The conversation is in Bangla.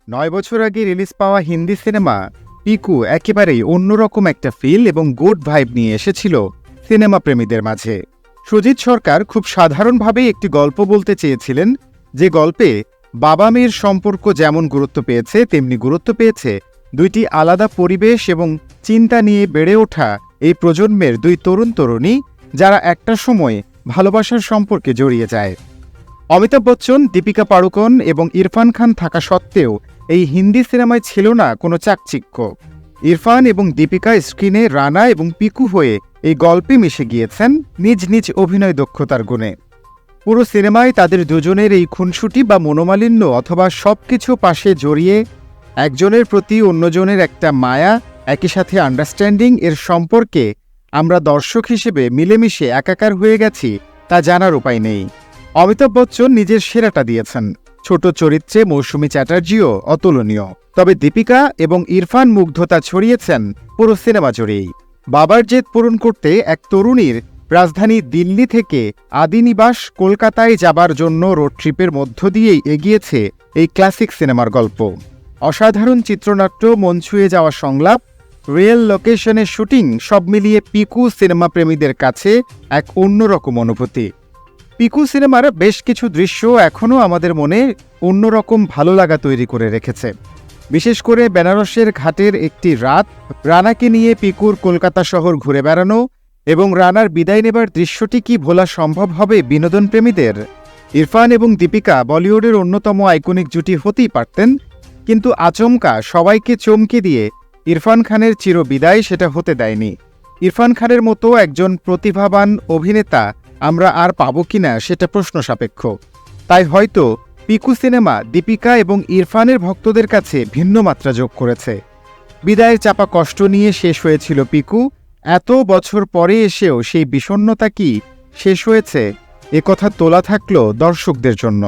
৯ বছর আগে রিলিজ পাওয়া হিন্দি সিনেমা পিকু একেবারেই অন্যরকম একটা ফিল এবং গুড ভাইব নিয়ে এসেছিল সিনেমা প্রেমীদের মাঝে। সুজিত সরকার খুব সাধারণভাবেই একটি গল্প বলতে চেয়েছিলেন, যে গল্পে বাবা মেয়ের সম্পর্ক যেমন গুরুত্ব পেয়েছে তেমনি গুরুত্ব পেয়েছে দুইটি আলাদা পরিবেশ এবং চিন্তা নিয়ে বেড়ে ওঠা এই প্রজন্মের দুই তরুণ তরুণী, যারা একটা সময় ভালোবাসার সম্পর্কে জড়িয়ে যায়। অমিতাভ বচ্চন, দীপিকা পাড়ুকোন এবং ইরফান খান থাকা সত্ত্বেও এই হিন্দি সিনেমায় ছিল না কোনো চাকচিক্য। ইরফান এবং দীপিকা স্ক্রিনে রানা এবং পিকু হয়ে এই গল্পে মিশে গিয়েছেন নিজ নিজ অভিনয় দক্ষতার গুণে। পুরো সিনেমায় তাদের দুজনের এই খুনসুটি বা মনোমালিন্য অথবা সবকিছু পাশে জড়িয়ে একজনের প্রতি অন্যজনের একটা মায়া, একই সাথে আন্ডারস্ট্যান্ডিং এর সম্পর্কে আমরা দর্শক হিসেবে মিলেমিশে একাকার হয়ে গেছি তা জানার উপায় নেই। অমিতাভ বচ্চন নিজের সেরাটা দিয়েছেন, ছোট চরিত্রে মৌসুমী চ্যাটার্জিও অতুলনীয়, তবে দীপিকা এবং ইরফান মুগ্ধতা ছড়িয়েছেন পুরো সিনেমা জুড়েই। বাবার জেদ পূরণ করতে এক তরুণীর রাজধানী দিল্লি থেকে আদিনিবাস কলকাতায় যাবার জন্য রোড ট্রিপের মধ্য দিয়েই এগিয়েছে এই ক্লাসিক সিনেমার গল্প। অসাধারণ চিত্রনাট্য, মন ছুঁয়ে যাওয়া সংলাপ, রিয়েল লোকেশনের শুটিং সব মিলিয়ে পিকু সিনেমা প্রেমীদের কাছে এক অন্যরকম অনুভূতি। পিকু সিনেমার বেশ কিছু দৃশ্য এখনও আমাদের মনে অন্যরকম ভালো লাগা তৈরি করে রেখেছে। বিশেষ করে বেনারসের ঘাটের একটি রাত, রানাকে নিয়ে পিকুর কলকাতা শহর ঘুরে বেড়ানো এবং রানার বিদায় নেবার দৃশ্যটি কি ভোলা সম্ভব হবে বিনোদন প্রেমীদের? ইরফান এবং দীপিকা বলিউডের অন্যতম আইকনিক জুটি হতেই পারতেন, কিন্তু আচমকা সবাইকে চমকে দিয়ে ইরফান খানের চিরবিদায় সেটা হতে দেয়নি। ইরফান খানের মতো একজন প্রতিভাবান অভিনেতা আমরা আর পাবো কিনা সেটা প্রশ্ন সাপেক্ষ। তাই হয়তো পিকু সিনেমা দীপিকা এবং ইরফানের ভক্তদের কাছে ভিন্ন মাত্রা যোগ করেছে। বিদায়ের চাপা কষ্ট নিয়ে শেষ হয়েছিল পিকু, এত বছর পরে এসেও সেই বিষণ্ণতা কি শেষ হয়েছে, একথা তোলা থাকলো দর্শকদের জন্য।